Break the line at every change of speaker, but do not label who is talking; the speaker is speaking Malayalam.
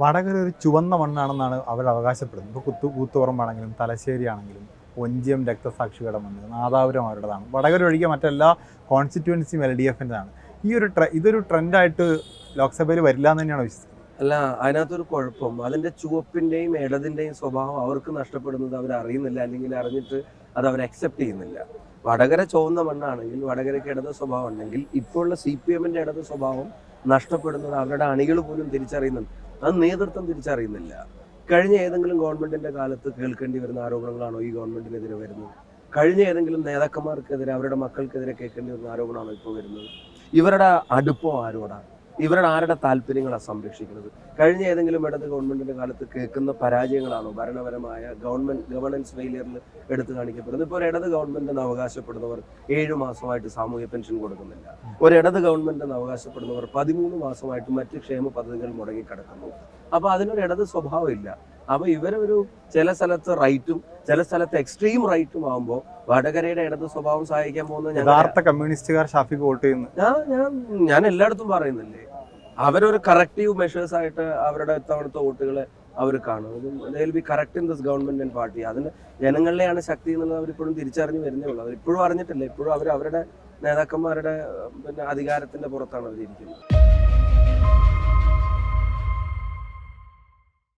വടകര ഒരു ചുവന്ന മണ്ണാണെന്നാണ് അവർ അവകാശപ്പെടുന്നത്. ഇപ്പോൾ കൂത്തുപറമ്പാണെങ്കിലും തലശ്ശേരി ആണെങ്കിലും ഒഞ്ചിയം രക്തസാക്ഷികളുടെ മണ്ണ് നാദാപുരം അവരുടേതാണ്. വടകര ഒഴികെ മറ്റെല്ലാ കോൺസ്റ്റിറ്റ്യുവൻസിയും LDFൻ്റെതാണ്. ഇതൊരു ട്രെൻഡായിട്ട് ലോക്സഭയിൽ വരില്ല എന്ന് തന്നെയാണ് വിശ്വസിക്കുന്നത്.
അല്ല, അതിനകത്തൊരു കുഴപ്പം, അതിൻ്റെ ചുവപ്പിൻ്റെയും ഇടതിൻ്റെയും സ്വഭാവം അവർക്ക് നഷ്ടപ്പെടുന്നത് അവർ അറിയുന്നില്ല, അല്ലെങ്കിൽ അറിഞ്ഞിട്ട് അത് അവർ അക്സെപ്റ്റ് ചെയ്യുന്നില്ല. വടകര ചുവന്ന മണ്ണാണെങ്കിൽ, വടകരയ്ക്ക് ഇടത് സ്വഭാവം ഉണ്ടെങ്കിൽ, ഇപ്പോഴുള്ള CPM-ൻ്റെ ഇടത് സ്വഭാവം നഷ്ടപ്പെടുന്നത് അവരുടെ അണികൾ പോലും തിരിച്ചറിയുന്നുണ്ട്. അത് നേതൃത്വം തിരിച്ചറിയുന്നില്ല. കഴിഞ്ഞ ഏതെങ്കിലും ഗവൺമെന്റിന്റെ കാലത്ത് കേൾക്കേണ്ടി വരുന്ന ആരോപണങ്ങളാണോ ഈ ഗവൺമെന്റിനെതിരെ വരുന്നത്? കഴിഞ്ഞ ഏതെങ്കിലും നേതാക്കന്മാർക്കെതിരെ, അവരുടെ മക്കൾക്കെതിരെ കേൾക്കേണ്ടി വരുന്ന ആരോപണമാണോ ഇപ്പോൾ വരുന്നത്? ഇവരുടെ അടുപ്പം ആരോടാണ്? ഇവരുടെ ആരുടെ താല്പര്യങ്ങളാണ് സംരക്ഷിക്കുന്നത്? കഴിഞ്ഞ ഏതെങ്കിലും ഇടത് ഗവൺമെന്റിന്റെ കാലത്ത് കേൾക്കുന്ന പരാജയങ്ങളാണോ ഭരണപരമായ ഗവർണൻസ് ഫെയിലിയറിൽ എടുത്തു കാണിക്കപ്പെടുന്നത്? ഇപ്പോൾ ഒരു ഇടത് ഗവൺമെന്റ് എന്ന് അവകാശപ്പെടുന്നവർ 7 മാസമായിട്ട് സാമൂഹ്യ പെൻഷൻ കൊടുക്കുന്നില്ല. ഒരു ഇടത് ഗവൺമെന്റ് എന്ന് അവകാശപ്പെടുന്നവർ 13 മാസമായിട്ട് മറ്റ് ക്ഷേമ പദ്ധതികൾ മുടങ്ങിക്കിടക്കുന്നു. അപ്പൊ അതിനൊരു ഇടത് സ്വഭാവം ഇല്ല. അപ്പൊ ഇവരൊരു ചില സ്ഥലത്ത് റൈറ്റും ചില സ്ഥലത്ത് എക്സ്ട്രീം റൈറ്റും ആകുമ്പോൾ വടകരയുടെ ഇടത് സ്വഭാവം സഹായിക്കാൻ പോകുന്നത്
യഥാർത്ഥ കമ്മ്യൂണിസ്റ്റുകാർ ഷാഫിക്ക് വോട്ട് ചെയ്യുന്നു.
ഞാൻ എല്ലായിടത്തും പറയുന്നില്ലേ, അവരൊരു കറക്റ്റീവ് മെഷേഴ്സ് ആയിട്ട് അവരുടെ ഇത്തവണത്തെ വോട്ടുകളെ അവർ കാണും. Correct in this government and party. അതിന് ജനങ്ങളിലെയാണ് ശക്തി എന്നുള്ളത് അവരിപ്പോഴും തിരിച്ചറിഞ്ഞ് വരുന്നേ ഉള്ളൂ. അവരിപ്പോഴും അറിഞ്ഞിട്ടില്ല. ഇപ്പോഴും അവരുടെ നേതാക്കന്മാരുടെ അധികാരത്തിന്റെ പുറത്താണ് അവരിയ്ക്കുന്നത്.